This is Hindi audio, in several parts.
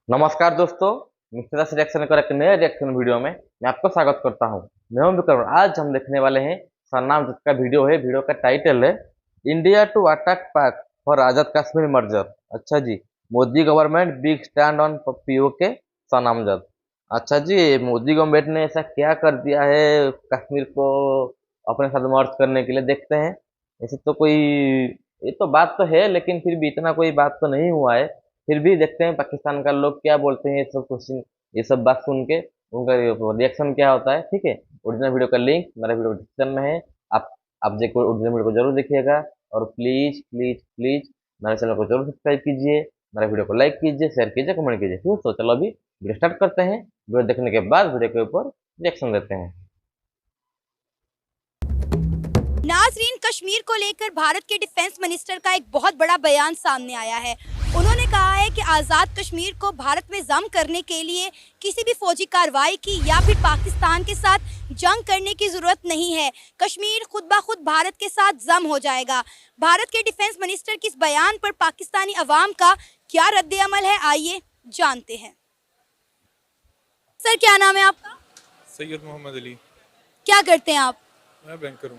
नमस्कार दोस्तों, मिस्टर रिएक्शन का एक नए रिएक्शन वीडियो में मैं आपको स्वागत करता हूं। मैं हूं विक्रम। आज हम देखने वाले हैं सरनाम जट का वीडियो है। वीडियो का टाइटल है India to attack Pak for Azad Kashmir merger. अच्छा जी, Modi government big stand on POK सरनाम जट। अच्छा जी, मोदी गवर्नमेंट ने ऐसा क्या कर दिया है कश्मीर को अपने साथ मर्ज करने के लिए? देखते हैं। ऐसे तो कोई ये तो बात तो है, लेकिन फिर भी इतना कोई बात तो नहीं हुआ है। फिर भी देखते हैं पाकिस्तान का लोग क्या बोलते हैं ये सब क्वेश्चन, ये सब बात सुन के उनका रिएक्शन क्या होता है। ठीक है, ओरिजिनल वीडियो का लिंक मेरा वीडियो डिस्क्रिप्शन में है। आप देखो, ओरिजिनल वीडियो को जरूर देखिएगा और प्लीज प्लीज प्लीज मेरे चैनल को जरूर सब्सक्राइब कीजिए, मेरा वीडियो को लाइक कीजिए, शेयर कीजिए, कमेंट कीजिए। ठीक है, तो चलो अभी वीडियो स्टार्ट करते हैं। वीडियो देखने के बाद वीडियो के ऊपर रिएक्शन देते हैं। नाजरीन, कश्मीर को लेकर भारत के डिफेंस मिनिस्टर का एक बहुत बड़ा बयान सामने आया है। उन्होंने कहा है कि आज़ाद कश्मीर को भारत में जम करने के लिए किसी भी फौजी कार्रवाई की या फिर पाकिस्तान के साथ जंग करने की ज़रूरत नहीं है। कश्मीर खुद ब खुद भारत के साथ जम हो जाएगा। भारत के डिफेंस मिनिस्टर के इस बयान पर पाकिस्तानी अवाम का क्या रद्द अमल है, आइए जानते हैं। सर, क्या नाम है आपका? सैयद मोहम्मद अली। क्या करते हैं आप? मैं बैंकर हूँ।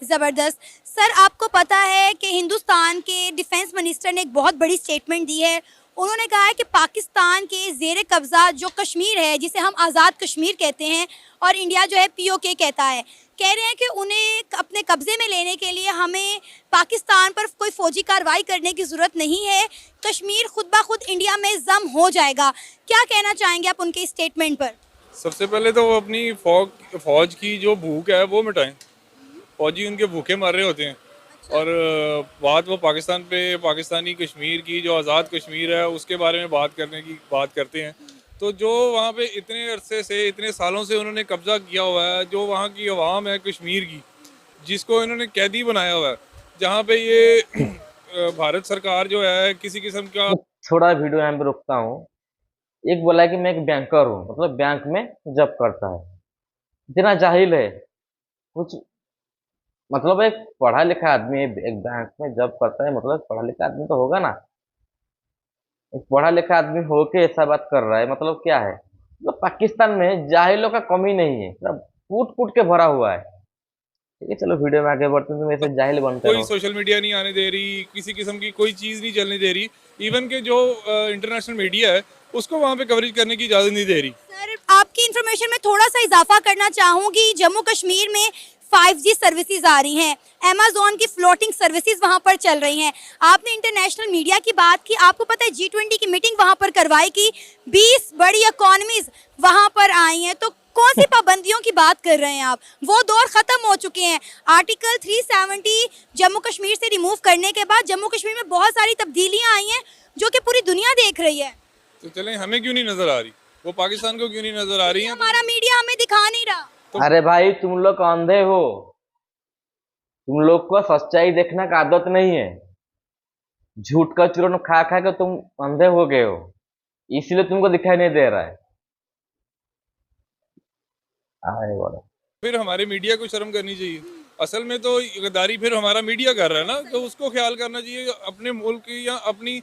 ज़बरदस्त। सर, आपको पता है कि हिंदुस्तान के डिफेंस मिनिस्टर ने एक बहुत बड़ी स्टेटमेंट दी है। उन्होंने कहा है कि पाकिस्तान के ज़ेर कब्ज़ा जो कश्मीर है, जिसे हम आज़ाद कश्मीर कहते हैं और इंडिया जो है पीओके कहता है, कह रहे हैं कि उन्हें अपने कब्ज़े में लेने के लिए हमें पाकिस्तान पर कोई फ़ौजी कार्रवाई करने की ज़रूरत नहीं है। कश्मीर खुद ब खुद इंडिया में जम हो जाएगा। क्या कहना चाहेंगे आप उनके स्टेटमेंट पर? सबसे पहले तो वो अपनी फौज की जो भूख है वो मिटाएं। फौजी उनके भूखे मर रहे होते हैं। और बात वो पाकिस्तान पे, पाकिस्तानी कश्मीर की जो आज़ाद कश्मीर है उसके बारे में बात करने की बात करते हैं। तो जो वहाँ पे इतने अरसे से, इतने सालों से उन्होंने कब्जा किया हुआ है, जो वहाँ की आवाम है कश्मीर की, जिसको इन्होंने कैदी बनाया हुआ है, जहाँ पे ये भारत सरकार जो है किसी किस्म का। मैं थोड़ा वीडियो यहाँ पे रुकता हूँ। एक बोला है कि मैं एक बैंकर हूँ, मतलब बैंक में जॉब करता है। इतना जाहिल है कुछ, मतलब एक पढ़ा लिखा आदमी एक बैंक में जॉब करता है, मतलब पढ़ा लिखा आदमी तो होगा ना। एक पढ़ा लिखा आदमी होके ऐसा बात कर रहा है, मतलब क्या है? मतलब पाकिस्तान में जाहिलों का कमी नहीं है, मतलब कूट कूट के भरा हुआ है। ठीक है, चलो वीडियो में आगे बढ़ते हैं। तुम ऐसे जाहिल बनते कोई रहो। सोशल मीडिया नहीं आने दे रही, किसी किस्म की कोई चीज़ नहीं चलने दे रही। इवन के जो इंटरनेशनल मीडिया है उसको वहाँ पे कवरेज करने की इजाज़त नहीं दे रही। सर, आपकी इन्फॉर्मेशन में थोड़ा सा इजाफा करना चाहूँगी। जम्मू कश्मीर में 5G सर्विसेज आ रही हैं। अमेज़न की फ्लोटिंग सर्विसेज वहाँ पर चल रही हैं। आपने इंटरनेशनल मीडिया की बात की। आपको पता है G20 की मीटिंग वहाँ पर करवाई की 20 बड़ी इकोनॉमीज वहाँ पर आई हैं। तो कौन सी पाबंदियों की बात कर रहे हैं आप? वो दौर ख़त्म हो चुके हैं। आर्टिकल 370 जम्मू कश्मीर से रिमूव करने के बाद जम्मू कश्मीर में बहुत सारी तब्दीलियाँ आई हैं जो कि पूरी दुनिया देख रही है। तो चलें, हमें क्यों नहीं नज़र आ रही, वो पाकिस्तान को क्यों नहीं नज़र आ रही है? हमारा मीडिया हमें दिखा नहीं रहा। अरे भाई, तुम लोग अंधे हो। तुम लोग को सच्चाई देखने का आदत नहीं है। झूठ का चूरन खा खा के तुम अंधे हो गए हो, इसलिए तुमको दिखाई नहीं दे रहा है। आए बोलो। फिर हमारे मीडिया को शर्म करनी चाहिए। असल में तो गद्दारी फिर हमारा मीडिया कर रहा है ना, तो उसको ख्याल करना चाहिए अपने मुल्क की या अपनी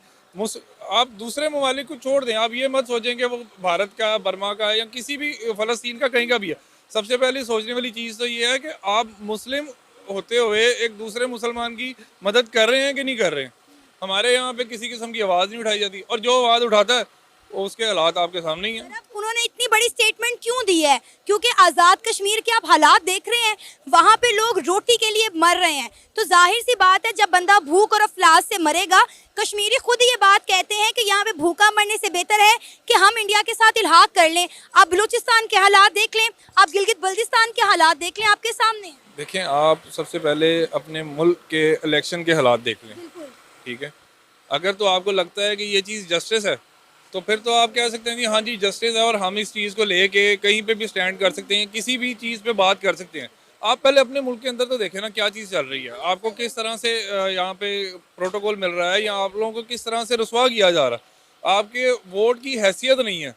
आप दूसरे ममालिक को छोड़ दें। आप ये मत सोचें कि वो भारत का, बर्मा का है या किसी भी फ़लस्तीन का, कहीं का भी है। सबसे पहले सोचने वाली चीज़ तो ये है कि आप मुस्लिम होते हुए एक दूसरे मुसलमान की मदद कर रहे हैं कि नहीं कर रहे हैं। हमारे यहाँ पे किसी किस्म की आवाज़ नहीं उठाई जाती, और जो आवाज़ उठाता है उसके हालात आपके सामने ही हैं। अब उन्होंने इतनी बड़ी स्टेटमेंट क्यों दी है? क्योंकि आज़ाद कश्मीर के आप हालात देख रहे हैं, वहाँ पे लोग रोटी के लिए मर रहे हैं। तो जाहिर सी बात है, जब बंदा भूख और अफलास से मरेगा, कश्मीरी खुद ये बात कहते हैं कि यहाँ पे भूखा मरने से बेहतर है कि हम इंडिया के साथ इल्हाक कर लें। आप बलूचिस्तान के हालात देख लें, आप गिलगित बल्तिस्तान के हालात देख लें, आपके सामने। देखें, आप सबसे पहले अपने मुल्क के इलेक्शन के हालात देख लें। ठीक है, अगर तो आपको लगता है कि ये चीज़ जस्टिस है, तो फिर तो आप कह सकते हैं कि हाँ जी जस्टिस है और हम इस चीज़ को लेके कहीं पे भी स्टैंड कर सकते हैं, किसी भी चीज़ पे बात कर सकते हैं। आप पहले अपने मुल्क के अंदर तो देखें ना क्या चीज़ चल रही है, आपको किस तरह से यहाँ पे प्रोटोकॉल मिल रहा है, या आप लोगों को किस तरह से रुसवा किया जा रहा है। आपके वोट की हैसियत नहीं है,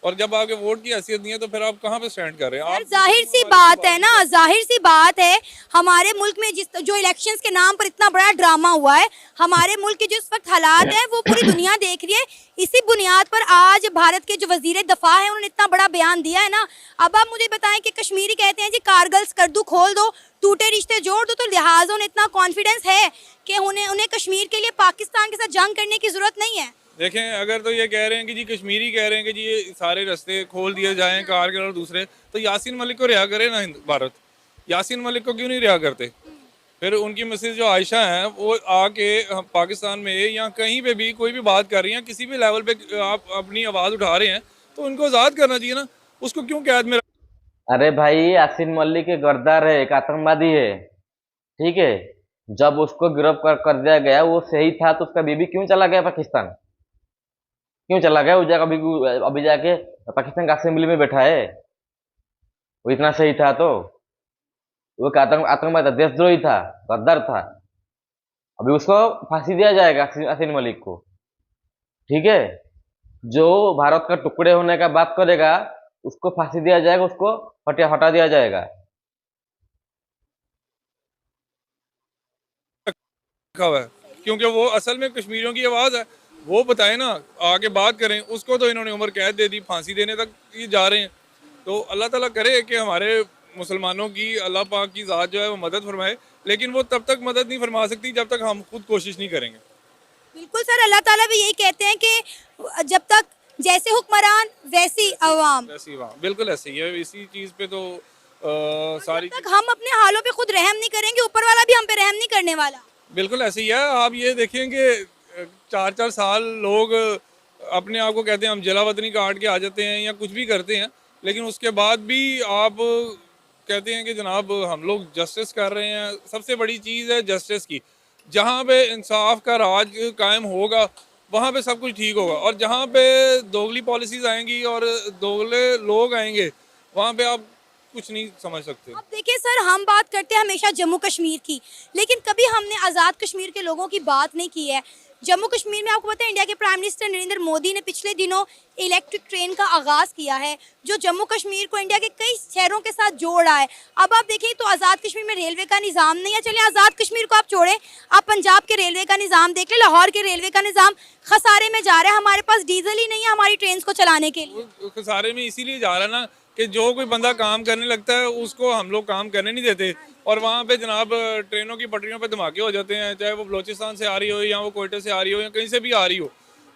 और जब आपके वोट की हैसियत नहीं है तो फिर आप कहाँ पे स्टैंड कर रहे हैं? यार आप जाहिर सी बात है ना, जाहिर सी बात है, हमारे मुल्क में जिस जो इलेक्शंस के नाम पर इतना बड़ा ड्रामा हुआ है, हमारे मुल्क के जिस वक्त हालात हैं वो पूरी दुनिया देख रही है। इसी बुनियाद पर आज भारत के जो वजीर दफा है उन्होंने इतना बड़ा बयान दिया है ना। अब आप मुझे बताएं कि कश्मीरी कहते हैं जी कारगिल स्कर्दू खोल दो, टूटे रिश्ते जोड़ दो, तो लिहाजा उन्हें इतना कॉन्फिडेंस है कि उन्हें कश्मीर के लिए पाकिस्तान के साथ जंग करने की जरूरत नहीं है। देखें, अगर तो ये कह रहे हैं कि जी कश्मीरी कह रहे हैं कि जी ये सारे रास्ते खोल दिए जाएं कारगिल और दूसरे, तो यासीन मलिक को रिहा करे ना भारत। यासीन मलिक को क्यों नहीं रिहा करते? फिर उनकी मिसेज जो आयशा हैं वो आके पाकिस्तान में या कहीं पे भी कोई भी बात कर रही हैं, किसी भी लेवल पे आप अपनी आवाज़ उठा रहे हैं तो उनको आज़ाद करना चाहिए ना। उसको क्यों कैद में अरे भाई, यासीन मलिक एक गद्दार है, एक आतंकवादी है, ठीक है। जब उसको गिरफ्तार कर दिया गया, वो सही था तो उसका बीबी क्यों चला गया पाकिस्तान? क्यों चला गया? वो जगह अभी जाके पाकिस्तान का असेंबली में बैठा है। वो इतना सही था तो वो एक आतंकवादी था, देशद्रोही था, गद्दार था। अभी उसको फांसी दिया जाएगा यासीन मलिक को, ठीक है। जो भारत का टुकड़े होने का बात करेगा उसको फांसी दिया जाएगा, उसको हटा दिया जाएगा। रखा हुआ है? क्योंकि वो असल में कश्मीरियों की आवाज़ है। वो बताए ना, आके बात करें। उसको तो इन्होंने उम्र कैद दे दी, फांसी देने तक ये जा रहे हैं। तो अल्लाह ताला करे कि हमारे मुसलमानों की, अल्लाह पाक की ज़ात जो है वो मदद फरमाए, लेकिन वो तब तक मदद नहीं फरमा सकती जब तक हम खुद कोशिश नहीं करेंगे। बिल्कुल सर, अल्लाह ताला भी यही कहते हैं कि जब तक जैसे हुक्मरान वैसी अवाम, ऐसी वाह, बिल्कुल ऐसे ही है। इसी चीज़ पे तो सारी जब तक हम अपने हालों पे खुद रहम नहीं करेंगे ऊपर वाला भी हम पे रहम नहीं करने वाला। बिल्कुल ऐसे ही है। आप ये देखें कि 4-4 साल लोग अपने आप को कहते हैं हम जलावतनी काट के आ जाते हैं या कुछ भी करते हैं, लेकिन उसके बाद भी आप कहते हैं कि जनाब हम लोग जस्टिस कर रहे हैं। सबसे बड़ी चीज़ है जस्टिस की। जहाँ पे इंसाफ का राज कायम होगा वहाँ पे सब कुछ ठीक होगा, और जहाँ पे दोगली पॉलिसीज़ आएंगी और दोगले लोग आएंगे वहाँ पे आप कुछ नहीं समझ सकते। अब देखिए सर, हम बात करते हैं हमेशा जम्मू कश्मीर की, लेकिन कभी हमने आज़ाद कश्मीर के लोगों की बात नहीं की है। जम्मू कश्मीर में आपको पता है इंडिया के प्राइम मिनिस्टर नरेंद्र मोदी ने पिछले दिनों इलेक्ट्रिक ट्रेन का आगाज़ किया है, जो जम्मू कश्मीर को इंडिया के कई शहरों के साथ जोड़ रहा है। अब आप देखिए तो आज़ाद कश्मीर में रेलवे का निज़ाम नहीं है। चलिए आज़ाद कश्मीर को आप छोड़ें, आप पंजाब के रेलवे का निज़ाम देख लें, लाहौर के रेलवे का निज़ाम खसारे में जा रहा है। हमारे पास डीजल ही नहीं है हमारी ट्रेन को चलाने के लिए। खसारे में इसीलिए जा रहा है ना कि जो कोई बंदा काम करने लगता है उसको हम लोग काम करने नहीं देते, और वहाँ पे जनाब ट्रेनों की पटरियों पे धमाके हो जाते हैं, चाहे वो बलोचिस्तान से आ रही हो या वो कोयटे से आ रही हो या कहीं से भी आ रही हो।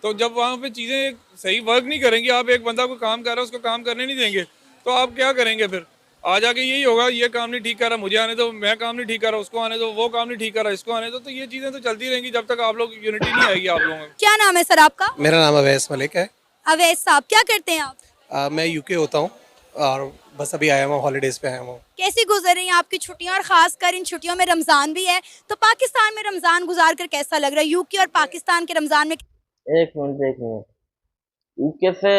तो जब वहाँ पे चीज़ें सही वर्क नहीं करेंगी, आप एक बंदा को काम कर रहा है उसको काम करने नहीं देंगे, तो आप क्या करेंगे? फिर आ जाके यही होगा, ये काम नहीं ठीक कर रहा, मुझे आने दो, मैं काम नहीं ठीक कर रहा, उसको आने दो, वो काम नहीं ठीक कर रहा, इसको आने दो। तो ये चीज़ें तो चलती रहेंगी जब तक आप लोग यूनिटी नहीं आएगी आप लोगों में। क्या नाम है सर आपका? मेरा नाम अवैस मलिक है। अवैस साहब, क्या करते हैं आप? मैं यूके होता हूँ और बस अभी आया हूँ, हॉलीडेज़ पे आया हूँ। कैसी गुजर रही हैं आपकी छुट्टियां, और खासकर इन छुट्टियों में रमजान भी है, तो पाकिस्तान में रमजान गुजार कर कैसा लग रहा है? यूके और पाकिस्तान के रमजान में एक मिनट, यूके से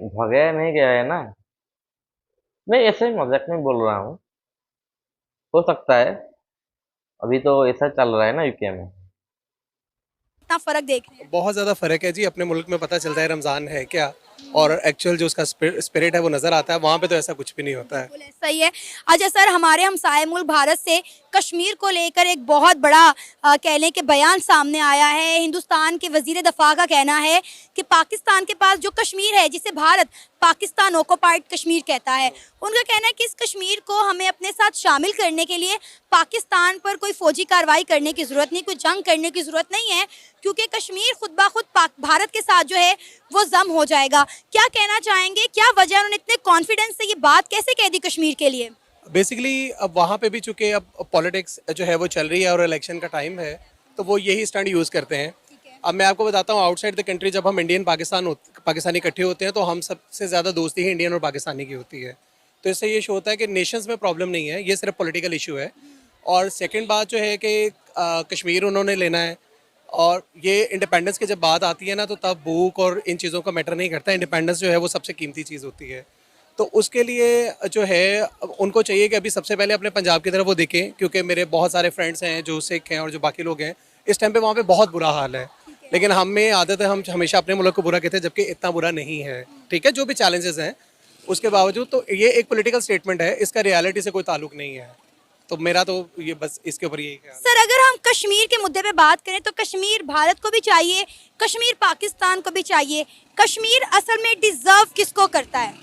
भगाया नहीं गया है ना? नहीं, ऐसे ही मजाक में बोल रहा हूँ। हो सकता है, अभी तो ऐसा चल रहा है ना यूके में। कितना फर्क देख रहे हैं? बहुत ज़्यादा फ़र्क है जी। अपने मुल्क में पता चलता है रमज़ान है क्या, और एक्चुअल जो उसका स्पिरिट है वो नज़र आता है। वहाँ पे तो ऐसा कुछ भी नहीं होता है। बिल्कुल ऐसा ही है। अच्छा सर, हमारे हमसाए मुल्क भारत से कश्मीर को लेकर एक बहुत बड़ा कह लें कि बयान सामने आया है। हिंदुस्तान के वजीर दफा का कहना है कि पाकिस्तान के पास जो कश्मीर है, जिसे भारत पाकिस्तान ऑक्युपाइड कश्मीर कहता है, उनका कहना है कि इस कश्मीर को हमें अपने साथ शामिल करने के लिए पाकिस्तान पर कोई फौजी कार्रवाई करने की ज़रूरत नहीं, कोई जंग करने की ज़रूरत नहीं है, क्योंकि कश्मीर खुद ब खुद भारत के साथ जो है वो जम हो जाएगा। क्या कहना चाहेंगे, क्या वजह, उन्होंने इतने कॉन्फिडेंस से ये बात कैसे कह दी कश्मीर के लिए? बेसिकली अब वहाँ पे भी चूँकि अब पॉलिटिक्स जो है वो चल रही है और इलेक्शन का टाइम है, तो वो यही स्टैंड यूज़ करते हैं। अब मैं आपको बताता हूँ, आउटसाइड द कंट्री जब हम इंडियन पाकिस्तानी इकट्ठे होते हैं तो हम सबसे ज़्यादा दोस्ती ही इंडियन और पाकिस्तानी की होती है। तो इससे ये शो होता है कि नेशंस में प्रॉब्लम नहीं है, ये सिर्फ पॉलिटिकल इशू है। और सेकंड बात जो है कि कश्मीर उन्होंने लेना है, और ये इंडिपेंडेंस की जब बात आती है ना तो तब भूख और इन चीज़ों का मैटर नहीं करता। इंडिपेंडेंस जो है वो सबसे कीमती चीज़ होती है। तो उसके लिए जो है उनको चाहिए कि अभी सबसे पहले अपने पंजाब की तरफ वो देखें, क्योंकि मेरे बहुत सारे फ्रेंड्स हैं जो सिख हैं और जो बाकी लोग हैं, इस टाइम पे वहाँ पे बहुत बुरा हाल है। लेकिन हमें आदत है, हम हमेशा अपने मुल्क को बुरा कहते हैं, जबकि इतना बुरा नहीं है। ठीक है, जो भी चैलेंजेस हैं उसके बावजूद, तो ये एक पॉलिटिकल स्टेटमेंट है, इसका रियलिटी से कोई ताल्लुक नहीं है। तो मेरा तो ये बस इसके ऊपर यही ख्याल है। सर अगर हम कश्मीर के मुद्दे पे बात करें तो कश्मीर भारत को भी चाहिए, कश्मीर पाकिस्तान को भी चाहिए। कश्मीर असल में डिजर्व किसको करता है?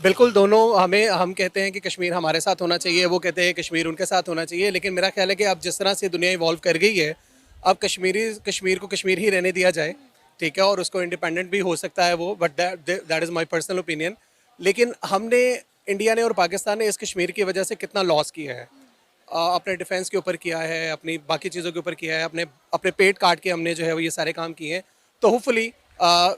बिल्कुल दोनों, हम कहते हैं कि कश्मीर हमारे साथ होना चाहिए, वो कहते हैं कश्मीर उनके साथ होना चाहिए। लेकिन मेरा ख्याल है कि अब जिस तरह से दुनिया इवॉल्व कर गई है, अब कश्मीर को कश्मीर ही रहने दिया जाए। ठीक है, और उसको इंडिपेंडेंट भी हो सकता है वो, but that is my personal opinion. लेकिन हमने, इंडिया ने और पाकिस्तान ने इस कश्मीर की वजह से कितना लॉस किया है। अपने डिफेंस के ऊपर किया है, अपनी बाकी चीज़ों के ऊपर किया है, अपने अपने पेट काट के हमने जो है वो ये सारे काम किए हैं। तो होपफुली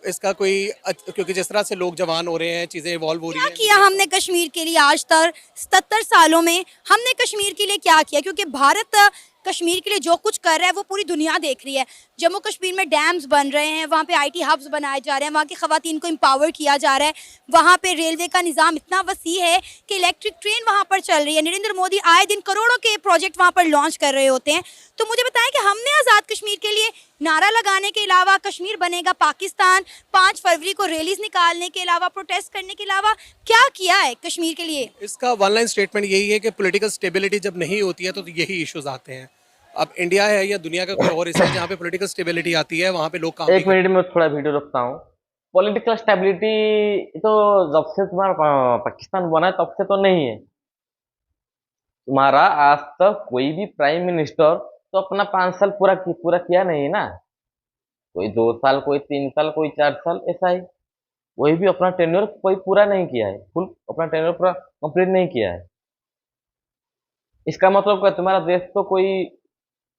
इसका कोई क्योंकि जिस तरह से लोग जवान हो रहे हैं, चीज़ें इवॉल्व हो रही क्या हैं। किया हमने कश्मीर के लिए आज तक 77 सालों में? हमने कश्मीर के लिए क्या किया? क्योंकि भारत कश्मीर के लिए जो कुछ कर रहा है वो पूरी दुनिया देख रही है। जम्मू कश्मीर में डैम्स बन रहे हैं, वहाँ पे आईटी हब्स बनाए जा रहे हैं, वहाँ की खवातीन को एम्पावर किया जा रहा है, वहाँ पे रेलवे का निज़ाम इतना वसी है कि इलेक्ट्रिक ट्रेन वहाँ पर चल रही है। नरेंद्र मोदी आए दिन करोड़ों के प्रोजेक्ट वहाँ पर लॉन्च कर रहे होते हैं। तो मुझे बताएं कि हमने आज़ाद कश्मीर के लिए नारा लगाने के अलावा, कश्मीर बनेगा पाकिस्तान, 5 फरवरी को रैलीज निकालने के अलावा, प्रोटेस्ट करने के अलावा क्या किया है कश्मीर के लिए? इसका वन लाइन स्टेटमेंट यही है कि पॉलिटिकल स्टेबिलिटी जब नहीं होती है तो यही इश्यूज आते हैं। अब इंडिया है या दुनिया का कोई और हिस्सा है जहाँ पे पॉलिटिकल स्टेबिलिटी आती है, वहाँ पे लोग काम एक मिनट में थोड़ा वीडियो रखता हूँ। पॉलिटिकल स्टेबिलिटी तो जब से तुम्हारा पाकिस्तान बना है तब से तो नहीं है। तुम्हारा आज तक कोई भी प्राइम मिनिस्टर तो अपना 5 साल पूरा किया नहीं ना। कोई 2 साल, कोई 3 साल, कोई 4 साल, ऐसा ही। वही भी अपना टेन्योर कोई पूरा नहीं किया है, फुल अपना टेन्योर पूरा कंप्लीट नहीं किया है। इसका मतलब क्या? तुम्हारा देश तो कोई,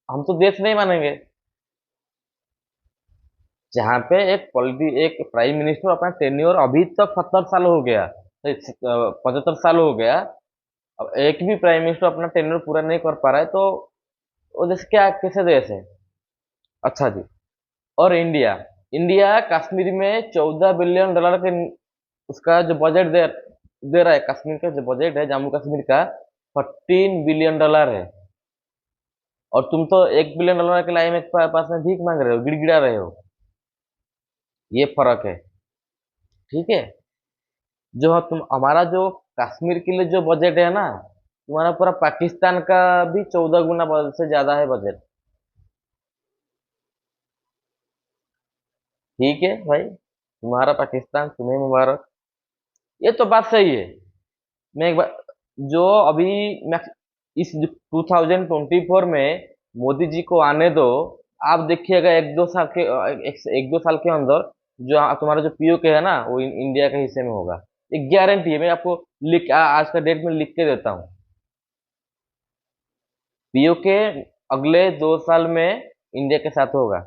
हम तो देश नहीं मानेंगे जहाँ पे एक प्राइम मिनिस्टर अपना टेन्योर अभी तक 70 साल हो गया, 75 साल हो गया, अब एक भी प्राइम मिनिस्टर अपना टेन्योर पूरा नहीं कर पा रहा है, तो वो देश क्या, कैसे देश है? अच्छा जी। और इंडिया इंडिया कश्मीर में $14 बिलियन के उसका जो बजट दे रहा है। कश्मीर का जो बजट है जम्मू कश्मीर का $13 बिलियन है, और तुम तो $1 बिलियन के लाइन में पास में भीख मांग रहे हो, गिड़गिड़ा रहे हो। ये फर्क है, ठीक है। जो तुम, हमारा जो कश्मीर के लिए जो बजट है ना, तुम्हारा पूरा पाकिस्तान का भी 14 गुना से ज्यादा है बजट। ठीक है भाई, तुम्हारा पाकिस्तान, तुम्हें मुबारक। ये तो बात सही है। मैं एक बार, जो अभी मैं इस 2024 में मोदी जी को आने दो, आप देखिएगा एक दो साल के अंदर जो तुम्हारा जो पीओके है ना, वो इंडिया के हिस्से में होगा। एक गारंटी है, मैं आपको आज का डेट में लिख के देता हूँ। पीओके अगले 2 साल में इंडिया के साथ होगा।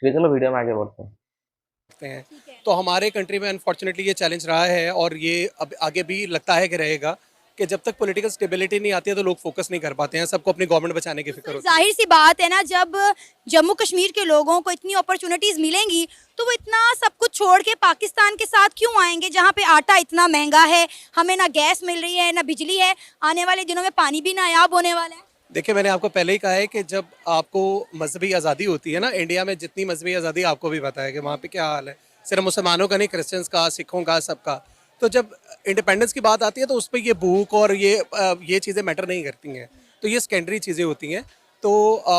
ठीक है, चलो वीडियो में आगे बढ़ते हैं। तो हमारे कंट्री में अनफॉर्चुनेटली ये चैलेंज रहा है, और ये अब आगे भी लगता है कि रहेगा, कि जब तक पॉलिटिकल स्टेबिलिटी नहीं आती है तो लोग फोकस नहीं कर पाते हैं, सबको अपनी गवर्नमेंट बचाने की फिक्र होती है। जाहिर सी बात है ना, जब जम्मू कश्मीर के लोगों को इतनी अपॉर्चुनिटीज मिलेंगी तो वो इतना सब कुछ छोड़ के पाकिस्तान के साथ क्यों आएंगे, जहाँ पे आटा इतना महंगा है, हमें ना गैस मिल रही है, ना बिजली है, आने वाले दिनों में पानी भी नायाब होने वाला है। देखिए, मैंने आपको पहले ही कहा है कि जब आपको मजहबी आज़ादी होती है ना, इंडिया में जितनी मजहबी आज़ादी आपको भी पता है कि वहाँ पे क्या हाल है, सिर्फ मुसलमानों का नहीं, क्रिश्चियंस का, सिखों का, सबका। तो जब इंडिपेंडेंस की बात आती है तो उस पर ये भूख और ये चीज़ें मैटर नहीं करती हैं, तो ये सेकेंडरी चीज़ें होती हैं। तो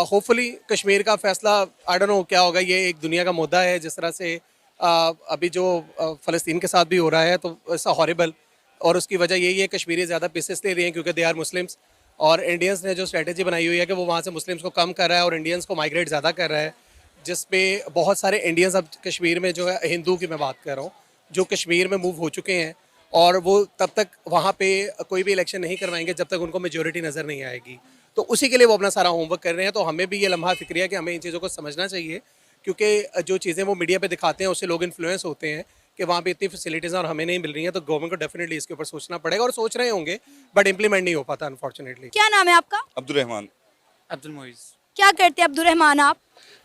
होपफुली कश्मीर का फैसला, आई डोंट नो क्या होगा, ये एक दुनिया का मुद्दा है। जिस तरह से अभी जो फ़लस्तीन के साथ भी हो रहा है, तो ऐसा हॉरिबल, और उसकी वजह यही है कश्मीरी ज़्यादा पीसेस ले रही हैं क्योंकि दे आर मुस्लिम्स, और इंडियंस ने जो स्ट्रेटजी बनाई हुई है कि वो वहाँ से मुस्लिम्स को कम कर रहा है और इंडियंस को माइग्रेट ज़्यादा कर रहा है, जिसपे बहुत सारे इंडियंस अब कश्मीर में, जो है हिंदू की मैं बात कर रहा हूँ, जो कश्मीर में मूव हो चुके हैं, और वो तब तक वहाँ पे कोई भी इलेक्शन नहीं करवाएंगे जब तक उनको मेजोरिटी नज़र नहीं आएगी। तो उसी के लिए वो अपना सारा होमवर्क कर रहे हैं। तो हमें भी ये लम्हा फिक्र है कि हमें इन चीज़ों को समझना चाहिए, क्योंकि जो चीज़ें वो मीडिया पे दिखाते हैं उससे लोग इन्फ्लुएंस होते हैं कि वहाँ पे इतनी फैसिलिटीज़ और हमें नहीं मिल रही हैं। तो गवर्नमेंट को डेफिनेटली इसके ऊपर सोचना पड़ेगा, और सोच रहे होंगे, बट इम्प्लीमेंट नहीं हो पाता अनफॉर्चुनेटली। क्या नाम है आपका? अब्दुल रहमान। अब्दुल मोइज़। क्या करते हैं अब्दुल रहमान आप?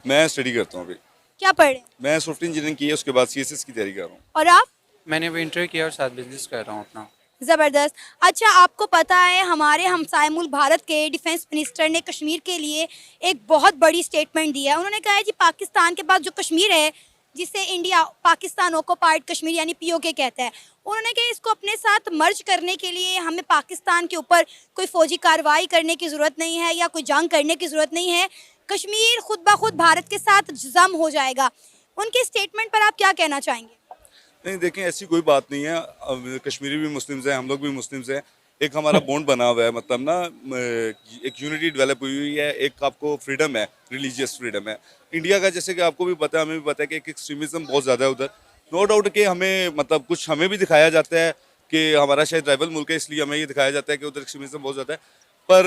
मैं स्टडी करता हूँ अभी। क्या पढ़ रहे हैं? मैं सॉफ्टवेयर इंजीनियरिंग की है, उसके बाद सीएसएस की तैयारी कर रहा हूँ। और आप? मैंने अभी इंटर किया और साथ बिजनेस कर रहा हूँ अपना। ज़बरदस्त। अच्छा, आपको पता है हमारे हमसाए मुल्क भारत के डिफेंस मिनिस्टर ने कश्मीर के लिए एक बहुत बड़ी स्टेटमेंट दिया है। उन्होंने कहा है जी पाकिस्तान के पास जो कश्मीर है, जिसे इंडिया पाकिस्तान ऑक्युपाइड कश्मीर यानी पीओके कहता है, उन्होंने कहा इसको अपने साथ मर्ज करने के लिए हमें पाकिस्तान के ऊपर कोई फ़ौजी कार्रवाई करने की ज़रूरत नहीं है या कोई जंग करने की ज़रूरत नहीं है। कश्मीर खुद ब खुद भारत के साथ जम हो जाएगा। उनके स्टेटमेंट पर आप क्या कहना चाहेंगे? नहीं देखें, ऐसी कोई बात नहीं है। अब कश्मीरी भी मुस्लिम्स हैं, हम लोग भी मुस्लिम्स हैं। एक हमारा बॉन्ड बना हुआ है, मतलब ना एक यूनिटी डेवलप हुई हुई है। एक आपको फ्रीडम है, रिलीजियस फ्रीडम है। इंडिया का जैसे कि आपको भी पता है, हमें भी पता है कि एक एक्सट्रीमिज्म बहुत ज़्यादा है उधर। नो डाउट कि हमें मतलब कुछ हमें भी दिखाया जाता है कि हमारा शायद राइवल मुल्क है, इसलिए हमें ये दिखाया जाता है कि उधर एक्सट्रीमिज्म बहुत ज़्यादा है। पर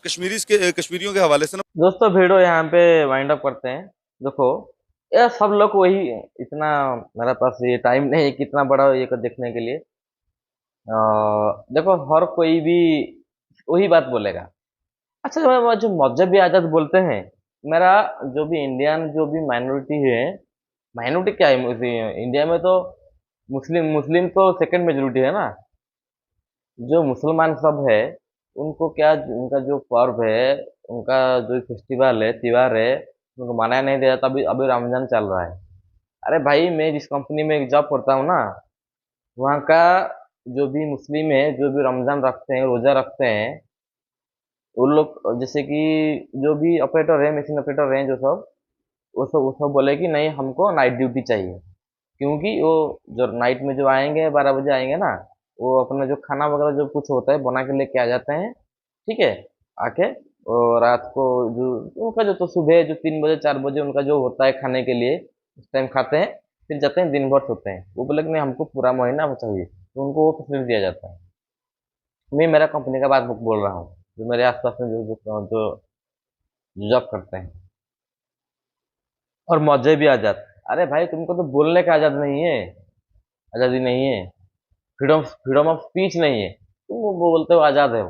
कश्मीरियों के हवाले से ना दोस्तों वीडियो यहाँ पे वाइंड अप करते हैं। देखो ये सब लोग वही, इतना मेरे पास ये टाइम नहीं है कितना बड़ा ये को देखने के लिए। देखो हर कोई भी वही बात बोलेगा। अच्छा जो मजहबी आजाद बोलते हैं, मेरा जो भी इंडियन जो भी माइनॉरिटी है, माइनॉरिटी क्या है इंडिया में तो मुस्लिम मुस्लिम तो सेकंड मेजोरिटी है ना। जो मुसलमान सब है उनको क्या, उनका जो पर्व है, उनका जो फेस्टिवल है, त्योहार है, उनको मनाया नहीं दे जाता। अभी अभी रमजान चल रहा है। अरे भाई मैं जिस कंपनी में जॉब करता हूँ ना, वहाँ का जो भी मुस्लिम है, जो भी रमजान रखते हैं, रोजा रखते हैं, वो लोग जैसे कि जो भी ऑपरेटर है, मशीन ऑपरेटर हैं जो सब, वो सब बोले कि नहीं हमको नाइट ड्यूटी चाहिए। क्योंकि वो जो नाइट में जो आएंगे 12 बजे आएंगे ना, वो अपना जो खाना वगैरह जो कुछ होता है बना के लेके आ जाते हैं। ठीक है, आके और रात को जो उनका जो तो सुबह जो 3 बजे 4 बजे उनका जो होता है खाने के लिए, उस टाइम खाते हैं, फिर जाते हैं दिन भर सोते हैं। वो बोले कि नहीं हमको पूरा महीना वो चाहिए, तो उनको वो फैसिलिटी दिया जाता है। मैं मेरा कंपनी का बात बोल रहा हूँ, जो मेरे आसपास में जो जॉब करते हैं। और मौजे भी आजाद। अरे भाई तुमको तो बोलने का आजाद नहीं है, आजादी नहीं है, फ्रीडम फ्रीडम ऑफ स्पीच नहीं है, तुम वो बोलते हो आजाद है।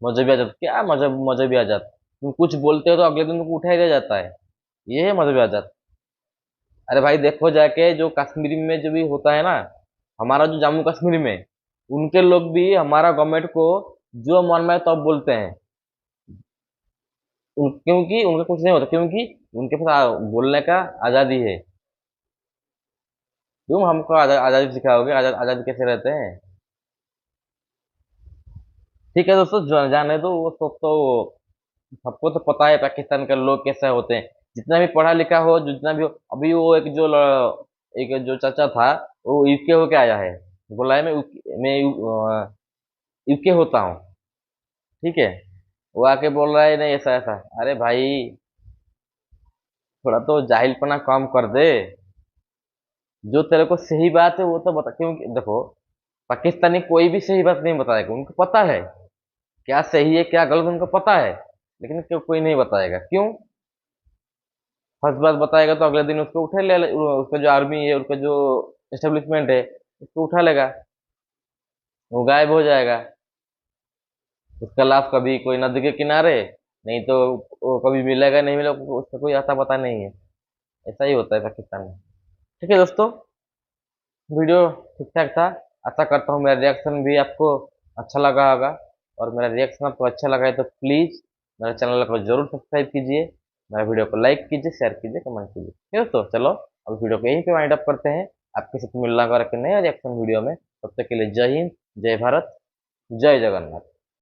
मजहबी आजाद क्या, मजहबी आजाद? तुम कुछ बोलते हो तो अगले दिन तुमको उठाया दिया जाता है, ये है मजहबी आजाद। अरे भाई देखो जाके जो कश्मीर में जो भी होता है ना, हमारा जो जम्मू कश्मीर में, उनके लोग भी हमारा गवर्नमेंट को जो मन में तब बोलते हैं। क्योंकि उनका कुछ नहीं होता, क्योंकि उनके पास बोलने का आजादी है। तुम हमको आजादी सिखाओगे? आजादी कैसे रहते हैं? ठीक है दोस्तों, जाने दो वो सब तो। सबको तो पता है पाकिस्तान के लोग कैसे होते हैं, जितना भी पढ़ा लिखा हो, जितना भी हो। अभी वो एक जो चाचा था, वो यूके होके आया है, बोला है मैं यूके होता हूँ। ठीक है, वो आके बोल रहा है नहीं ऐसा ऐसा। अरे भाई थोड़ा तो जाहिलपना कम कर दे। जो तेरे को सही बात है वो तो बता। क्योंकि देखो पाकिस्तानी कोई भी सही बात नहीं बताएगा, उनको पता है क्या सही है क्या गलत, उनको पता है। लेकिन क्यों कोई नहीं बताएगा? क्यों? फर्स्ट बात बताएगा तो अगले दिन उसको उठा ले, उसका जो आर्मी है, उसका जो एस्टेब्लिशमेंट है, उसको उठा लेगा, वो गायब हो जाएगा। उसका लाश कभी कोई नदी के किनारे, नहीं तो वो कभी मिलेगा नहीं मिलेगा, उसका कोई आता पता नहीं है। ऐसा ही होता है पाकिस्तान में। ठीक है दोस्तों, वीडियो ठीक ठाक था। आशा करता हूँ मेरा रिएक्शन भी आपको अच्छा लगा होगा। और मेरा रिएक्शन आपको अच्छा लगा है तो प्लीज़ मेरे चैनल को जरूर सब्सक्राइब कीजिए, मेरा वीडियो को लाइक कीजिए, शेयर कीजिए, कमेंट कीजिए। ठीक है दोस्तों, चलो अब वीडियो को यहीं पे वाइंड अप करते हैं। आपके साथ मिलना कर नया रिएक्शन वीडियो में। तब तक के लिए जय हिंद, जय भारत, जय जगन्नाथ।